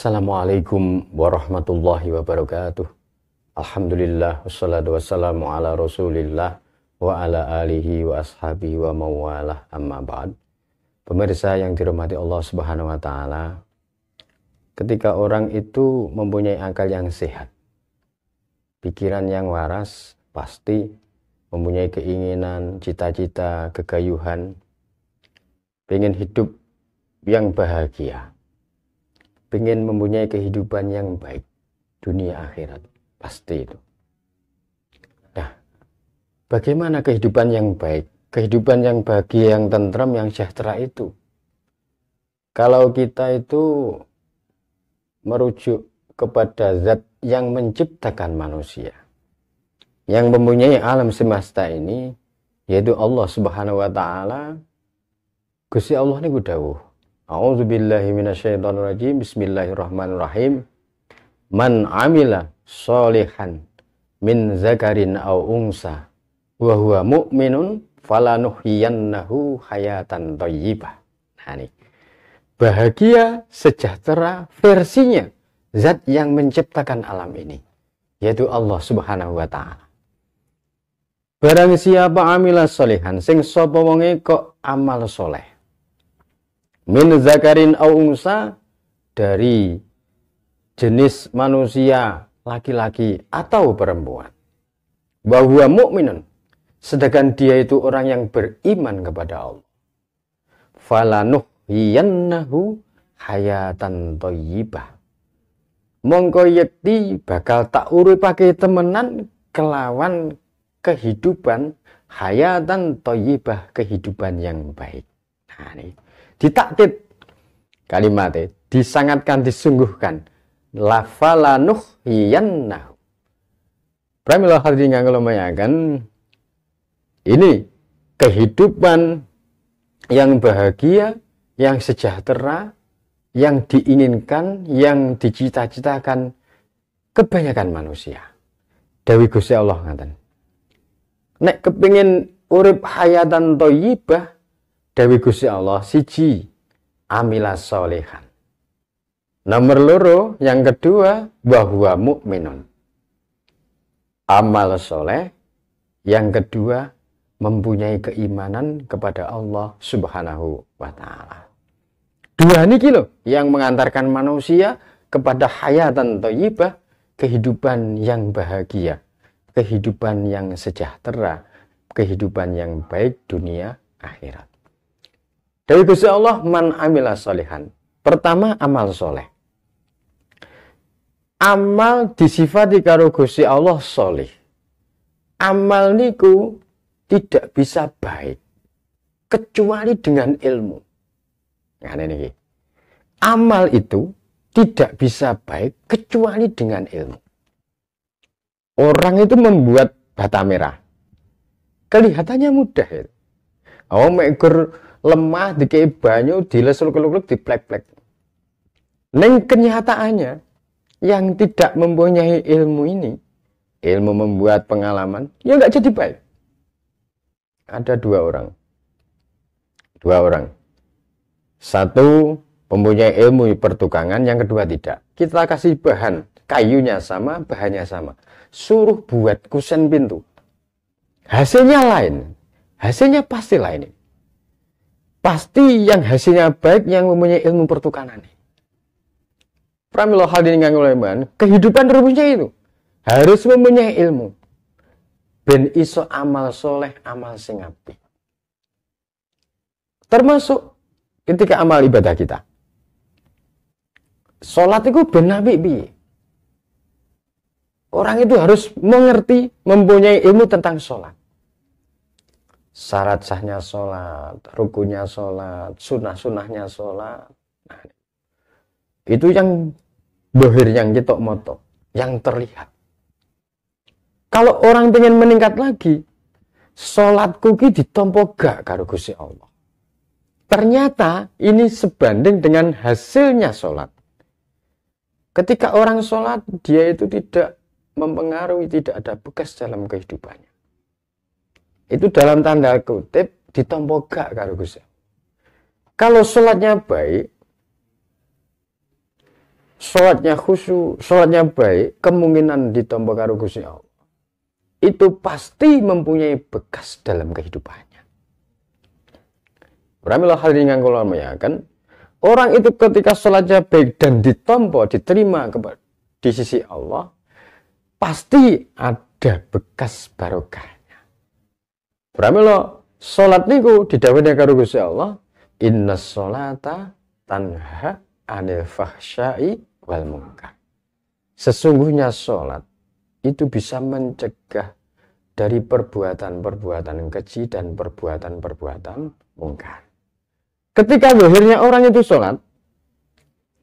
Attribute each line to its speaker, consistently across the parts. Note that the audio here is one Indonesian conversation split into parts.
Speaker 1: Assalamualaikum warahmatullahi wabarakatuh. Alhamdulillah wassalatu wassalamu ala Rasulillah wa ala alihi wa ashabihi wa mawalah, amma ba'd. Pemirsa yang dirahmati Allah Subhanahu wa taala, ketika orang itu mempunyai akal yang sehat, pikiran yang waras, pasti mempunyai keinginan, cita-cita, kegayuhan, pengen hidup yang bahagia, pengen mempunyai kehidupan yang baik, dunia akhirat, pasti itu. Nah, bagaimana kehidupan yang baik, kehidupan yang bahagia, yang tentram, yang sejahtera itu? Kalau kita itu merujuk kepada zat yang menciptakan manusia, yang mempunyai alam semesta ini, yaitu Allah Subhanahu wa taala. Gusti Allah niku dawuh, a'udzubillahi minasyaitonirrajim, bismillahirrahmanirrahim. Man amila sholihan min zakarin aw unsa wa huwa mu'minun falanuhyiyannahu hayatan thayyibah. Nah, ini bahagia sejahtera versinya zat yang menciptakan alam ini, yaitu Allah Subhanahu wa taala. Barang siapa amila sholihan, sing sapa wonge kok amal soleh, min zakarin au unsa, dari jenis manusia laki-laki atau perempuan, wa huwa mu'minun, sedangkan dia itu orang yang beriman kepada Allah, falanuhyiyannahu hayatan thayyibah, mongko yekti bakal tak uripake temenan kelawan kehidupan hayatan thayyibah, kehidupan yang baik. Nah, ini ditakkid kalimatnya, disangatkan, disungguhkan, lafalanuhyiyannahu. Pramila hadirin kang kula muliakan, ini kehidupan yang bahagia, yang sejahtera, yang diinginkan, yang dicita-citakan kebanyakan manusia. Dewi Gusti Allah ngaten, nek kepingin urip hayatan thayyibah, dewi Gusti Allah, siji amila sholihan, nomor loro yang kedua bahwa mukminun, amal soleh, yang kedua mempunyai keimanan kepada Allah Subhanahu wa taala. Dua niki lho yang mengantarkan manusia kepada hayatan thayyibah, kehidupan yang bahagia, kehidupan yang sejahtera, kehidupan yang baik dunia akhirat. Dari Gusti Allah, man amila sholihan. Pertama, amal soleh. Amal disifati karo Gusti Allah soleh. Amal niku tidak bisa baik kecuali dengan ilmu. Nah, ini. Amal itu tidak bisa baik kecuali dengan ilmu. Orang itu membuat bata merah, kelihatannya mudah itu. Oh, mekur lemah dikei banyu, dilesul-lesul, diplek-plek. Neng kenyataannya yang tidak mempunyai ilmu ini, ilmu membuat pengalaman, ya nggak jadi baik. Ada dua orang. Satu mempunyai ilmu pertukangan, yang kedua tidak. Kita kasih bahan, kayunya sama, bahannya sama. Suruh buat kusen pintu, hasilnya lain. Hasilnya pasti lain. Pasti yang hasilnya baik yang mempunyai ilmu pertukanan. Pramila hadirin kang kula muliakan, kehidupan rumusnya itu harus mempunyai ilmu ben iso amal soleh, amal sing apik. Termasuk ketika amal ibadah kita. Salat itu ben apik piye? Orang itu harus mengerti, mempunyai ilmu tentang sholat. Syarat sahnya sholat, rukunya sholat, sunnah-sunnahnya sholat. Nah, itu yang dohir, yang kitok moto, yang terlihat. Kalau orang ingin meningkat lagi, sholatku ki ditompo gak karo Gusti Allah. Ternyata ini sebanding dengan hasilnya sholat. Ketika orang sholat, dia itu tidak mempengaruhi, tidak ada bekas dalam kehidupannya. Itu dalam tanda kutip ditompo gak karo Gusti. Kalau sholatnya baik, sholatnya khusyuk, sholatnya baik, kemungkinan ditampa karo Gusti Allah itu pasti mempunyai bekas dalam kehidupannya. Pramila hal ini kula meyakan orang itu ketika sholatnya baik dan ditampa diterima di sisi Allah, pasti ada bekas barokahnya. Pramila sholat niku didhawuhi karo Gusti Allah, inna sholata tanha anil fahsyai wal munkar. Sesungguhnya sholat itu bisa mencegah dari perbuatan-perbuatan keji dan perbuatan-perbuatan mungkar. Ketika akhirnya orang itu sholat,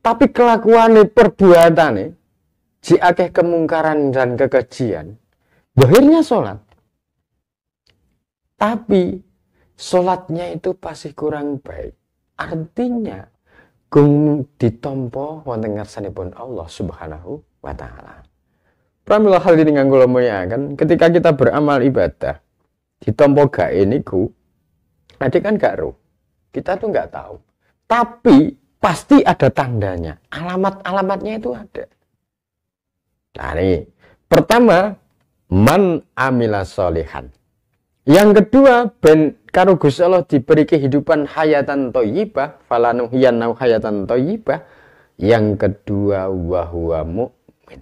Speaker 1: tapi kelakuannya, perbuatannya, jiakeh kemungkaran dan kekejian, akhirnya sholat. Tapi sholatnya itu pasti kurang baik. Artinya, gung ditampa wonten ngarsanipun Allah Subhanahu wa Ta'ala. Pramila hal ini kula mulyakaken, ketika kita beramal ibadah ditampa gawe niku, adik kan gak ro. Kita tuh nggak tahu. Tapi pasti ada tandanya. Alamat-alamatnya itu ada. Nah, ini pertama, man amila sholihan. Yang kedua, ben karo Gusti Allah diberi kehidupan hayatan thayyibah, falanuhyiyannahu hayatan thayyibah. Yang kedua, wa huwa mu'min.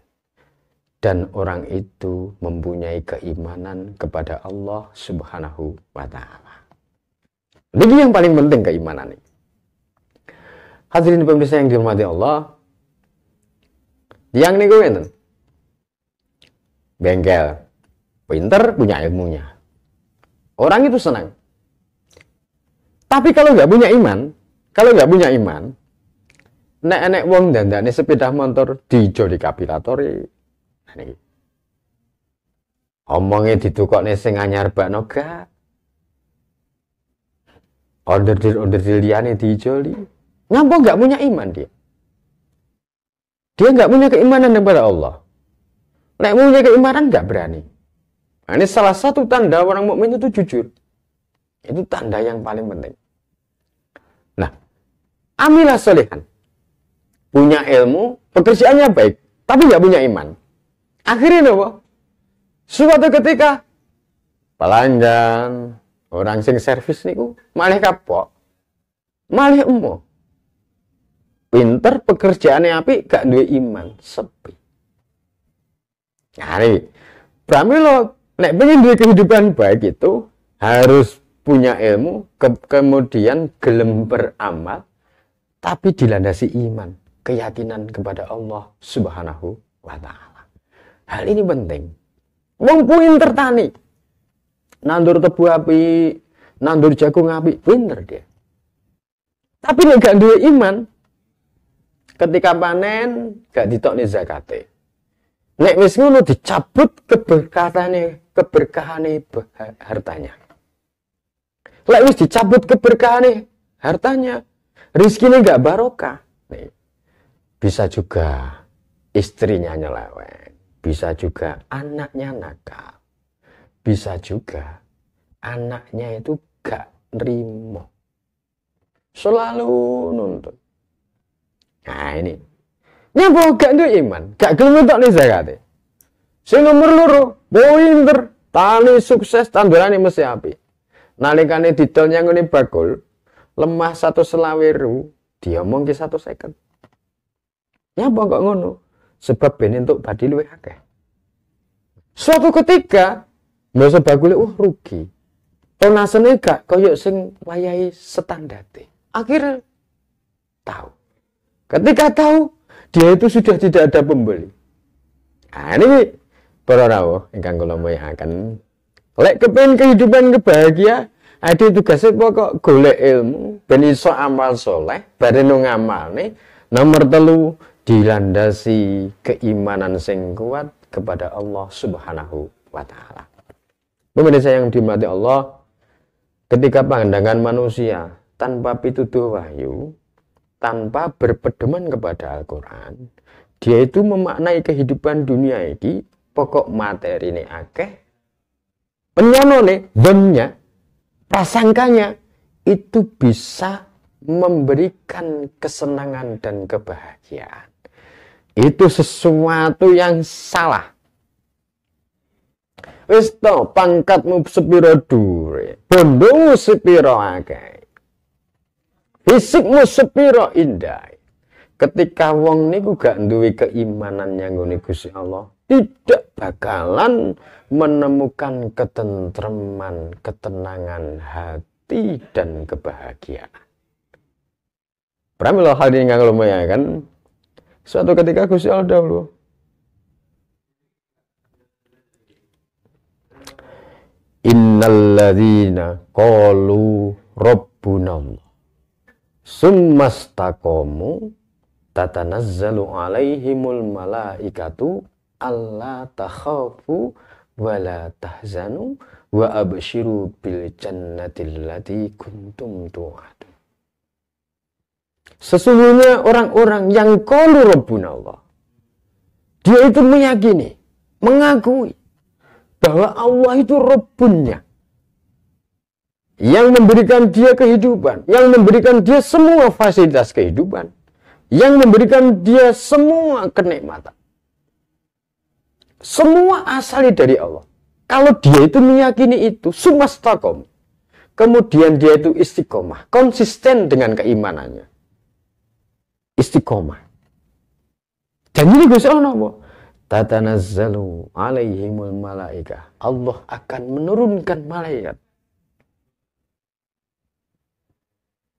Speaker 1: Dan orang itu mempunyai keimanan kepada Allah Subhanahu wa Ta'ala. Ini yang paling penting, keimanan ini. Hadirin pemirsa yang dihormati Allah, yang niku ngeten. Bengkel, pinter, punya ilmunya. Orang itu senang. Tapi kalau nggak punya iman, nek wong dandane sepeda motor dijo di kapilatori. Nah, niki. Omongnya ditukokne sing anyar bakno gak. Order liyane diijoli. Ngapa nggak punya iman dia? Dia nggak punya keimanan kepada Allah. Nek punya keimanan nggak berani. Nah, ini salah satu tanda orang mukmin itu jujur. Itu tanda yang paling penting. Nah, amilah sholihan. Punya ilmu, pekerjaannya baik, tapi nggak punya iman. Akhirnya apa? Suatu ketika pelanggan, orang sing servis niku malih kapok, malih emoh. Pinter, pekerjaannya apik, gak duwe iman, sepi. Nah, pramila nek pengen duwe kehidupan baik itu harus punya ilmu, kemudian gelem beramal, tapi dilandasi iman, keyakinan kepada Allah Subhanahu wa Ta'ala. Hal ini penting. Wong pinter tani, nandur tebu api, nandur jagung api, pinter dia. Tapi nek gak duwe iman, ketika panen gak ditokne zakate. Nek wis ngono dicabut keberkahane hartanya. Lek wis dicabut keberkahane hartanya, rezekine gak barokah. Nih, bisa juga istrinya nyeleweng, bisa juga anaknya nakal, bisa juga anaknya itu gak nerimo, selalu nuntut. Nah ini, nyapa gak duwe iman, gak gelem entuk zakate. Sing nomor loro, pinter, tani sukses, tandurane mesti apik. Nalikane didol nyang ngene bakul, lemah 1.20.000, diomongke 1.50. Nyapa kok ngono? Sebab ben entuk badi luwih akeh. Suatu ketika, mbasa bakule rugi. Tonasene gak koyo sing wayahe standarte. Akhirnya tahu. Ketika tahu, dia itu sudah tidak ada pembeli. Nah, ini para rawuh ingkang kula mulyakaken. Lek kepengin kehidupan kebahagiaan, ada tugasnya pokok golek ilmu, ben iso amal soleh, bareng ngamalne. Nomor 3, dilandasi keimanan sing kuat kepada Allah Subhanahu wa Ta'ala. Pemirsa yang dimati Allah, ketika pandangan manusia tanpa pituduh wahyu, tanpa berpedoman kepada Al-Quran, dia itu memaknai kehidupan dunia ini, pokok materi ini akeh, penyonone, domnya, prasangkanya, itu bisa memberikan kesenangan dan kebahagiaan. itu sesuatu yang salah. Wis to pangkatmu sepiro dhuwur, bondomu sepiro akeh, fisikmu sepiro indah. Ketika wong niku gak duwe keimanan yang nggone Gusti Allah, tidak bakalan menemukan ketentreman, ketenangan hati dan kebahagiaan. Pramila hal ini kang lumayan kan? Suatu ketika Gusti Allah dawuh, innalladzina qalu rabbunallah summastaqamu tatanazzalu alaihimul malaikatu alla takhafu wa la tahzanu wa abshiru bil jannati allati kuntum tu'adun. Sesungguhnya orang-orang yang qalu rabbunallah, dia itu meyakini, mengakui bahwa Allah itu Rabbunnya, yang memberikan dia kehidupan, yang memberikan dia semua fasilitas kehidupan, yang memberikan dia semua kenikmatan. Semua asal dari Allah. Kalau dia itu meyakini itu, sumastaqom, kemudian dia itu istiqomah, konsisten dengan keimanannya, istiqomah. Dan ini Gusti Allah napa? Tatanazzalu alaihimul malaikah. Allah akan menurunkan malaikat.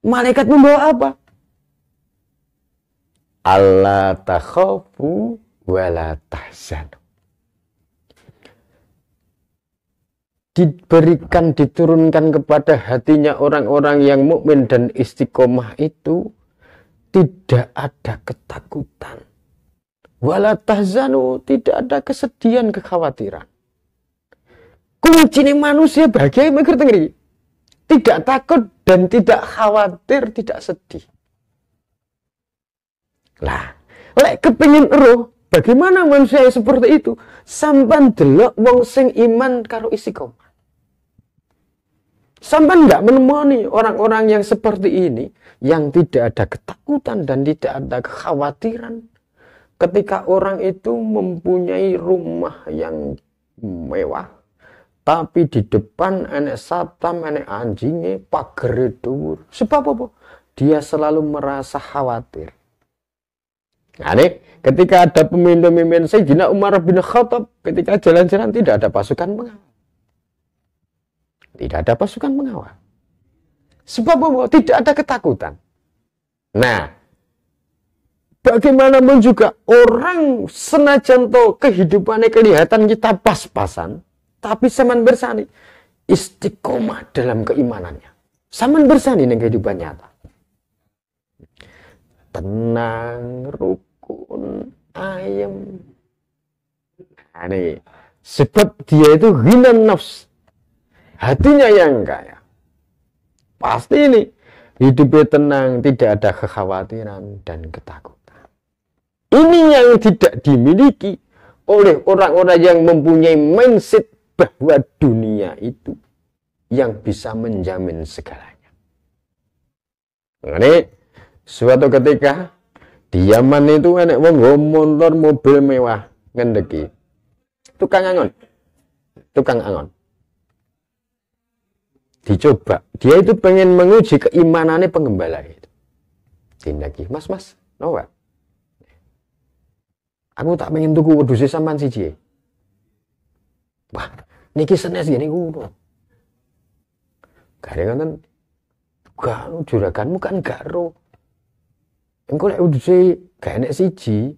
Speaker 1: Malaikat membawa apa? Alla takhafu wa la tahzanu. Diberikan, diturunkan kepada hatinya orang-orang yang mukmin dan istiqomah itu tidak ada ketakutan. Wala tahzanu, tidak ada kesedihan, kekhawatiran. Kunci manusia bahagia mikir tengeri. Tidak takut dan tidak khawatir, tidak sedih. Lah, lek kepengin eruh, bagaimana manusia yang seperti itu? Sampan delok wong sing iman karo istiqomah. Sampan enggak menemani orang-orang yang seperti ini, yang tidak ada ketakutan dan tidak ada kekhawatiran. Ketika orang itu mempunyai rumah yang mewah, tapi di depan enek satam, enek anjingnya, pagar dhuwur. Sebab apa? Dia selalu merasa khawatir. Nah, nih, ketika ada pemimpin Sayyidina Umar bin Khattab, ketika jalan-jalan tidak ada pasukan pengawal. Tidak ada pasukan pengawal. Sebab apa? Tidak ada ketakutan. Nah, bagaimanapun juga orang senajan to kehidupannya kelihatan kita pas-pasan, tapi saman bersani istiqomah dalam keimanannya. Saman bersani dengan kehidupan nyata. Tenang, rukun, ayem. Nah, nih, sebab dia itu ghinan nafs. Hatinya yang kaya. Pasti ini hidupnya tenang, tidak ada kekhawatiran dan ketakutan. Ini yang tidak dimiliki oleh orang-orang yang mempunyai mindset bahwa dunia itu yang bisa menjamin segalanya. Ini suatu ketika di Yaman itu enek wong motor mobil mewah ngendeki. Tukang angon. Dicoba. Dia itu pengen menguji keimanannya pengembala itu. Tindaki, mas, nawa. Aku tak pengen tuku wedhus sampean siji. Wah, niki senes gini kuno. Gare ngoten. Gak juraganmu kan gak ro. Engko lek wedhuse gak enek siji.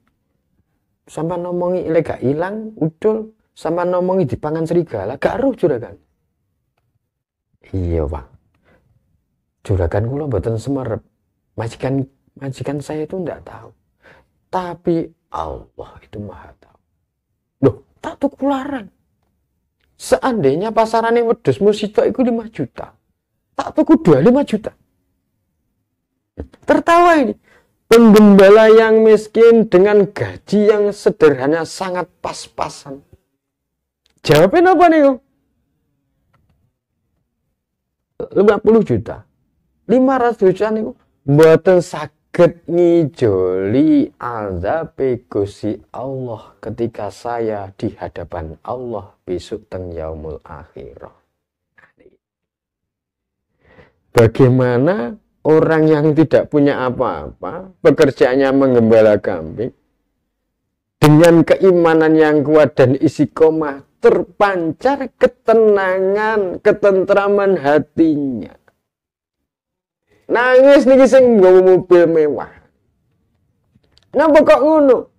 Speaker 1: Sampean ngomongi lek gak ilang, udul, sampean ngomongi dipangan serigala, gak ro juragan. Iya, Pak. Juragan kula mboten semerep. Majikan saya itu ndak tahu. Tapi Allah itu maha tahu. Loh, tak tuku larang. Seandainya pasarannya wedhus musito itu 5 juta. Tak tuku 25 juta. Tertawa ini. Penggembala yang miskin dengan gaji yang sederhana sangat pas-pasan. Jawabnya apa nih? 50 juta. 500 juta nih. Mboten saged saged ngijoli azabe Gusti Allah ketika saya di hadapan Allah besok teng yaumul akhirah. Bagaimana orang yang tidak punya apa-apa, pekerjaannya menggembala kambing, dengan keimanan yang kuat dan istiqomah terpancar ketenangan, ketentraman hatinya. Nangis niki sing nggawa mobil mewah. Napa kok ngono?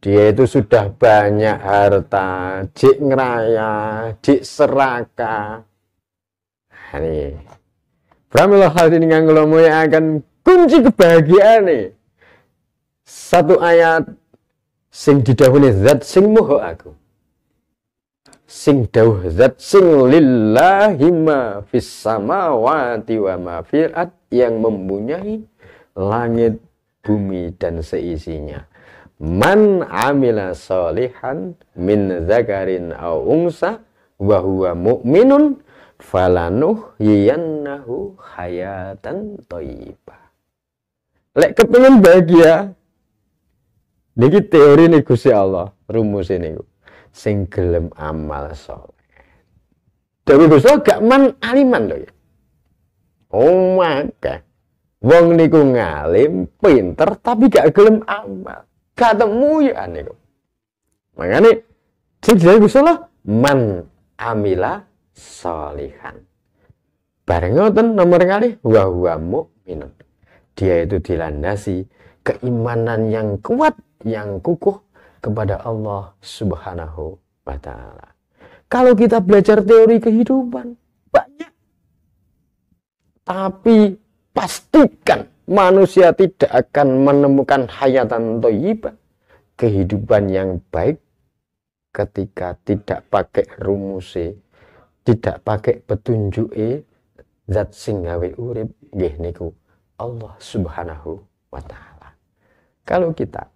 Speaker 1: Dia itu sudah banyak harta, jik ngeraya, jik serakah. Ini Pramila hal ini nganggo akan kunci kebahagiaan nih. Satu ayat sing didhawuhi zat sing moho aku. Sing dawuh zat sing lillahi ma fis samawati wa ma fil ard, yang mempunyai langit, bumi dan seisinya. Man amila sholihan min zakarin aw unsa wa huwa mu'minun falanuhyiyannahu hayatan thayyibah. Lek kepengin bahagia, niki teori nih Gusti Allah, rumus ini sing gelem amal saleh. Dewe Gusti gak man aliman lho ya. Oh maka wong niku ngalim, pinter tapi gak gelem amal. Gak temu ya niku. Makane sing dhewe Gusti Allah man amila sholihan. Bareng ngoten nomor kali wa huwa mukminun. Dia itu dilandasi keimanan yang kuat, yang kukuh kepada Allah Subhanahu wa ta'ala. Kalau kita belajar teori kehidupan, banyak. Tapi pastikan manusia tidak akan menemukan hayatan thayyibah, kehidupan yang baik, ketika tidak pakai rumuse, tidak pakai petunjuke zat sing gawe urip nggih niku Allah Subhanahu wa ta'ala. Kalau kita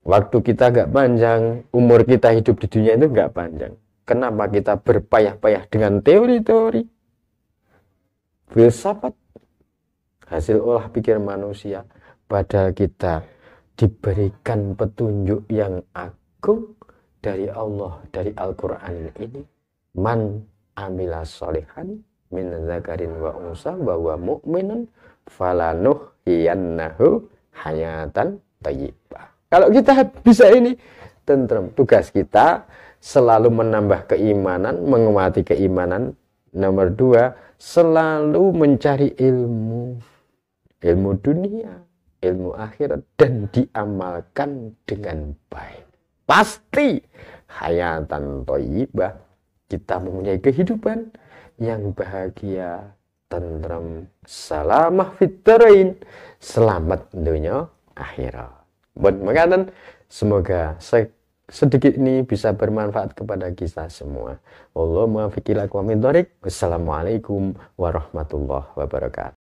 Speaker 1: waktu kita gak panjang, umur kita hidup di dunia itu gak panjang. Kenapa kita berpayah-payah dengan teori-teori filsafat, hasil olah pikir manusia, padahal kita diberikan petunjuk yang agung dari Allah, dari Al-Quran ini. Man amila sholihan min zakarin wa unsa wa huwa mu'minun falanuhyiyannahu hayatan thayyibah. Kalau kita bisa ini, tentrem. Tugas kita selalu menambah keimanan, menguati keimanan. Nomor 2, selalu mencari ilmu. Ilmu dunia, ilmu akhirat, dan diamalkan dengan baik. Pasti hayatan thayyibah. Kita mempunyai kehidupan yang bahagia, tentrem, salamah fittarain, selamat dunia akhirat. Buat mengatakan, semoga sedikit ini bisa bermanfaat kepada kita semua. Allahumma fiqh lakum min dharik. Wassalamualaikum warahmatullahi wabarakatuh.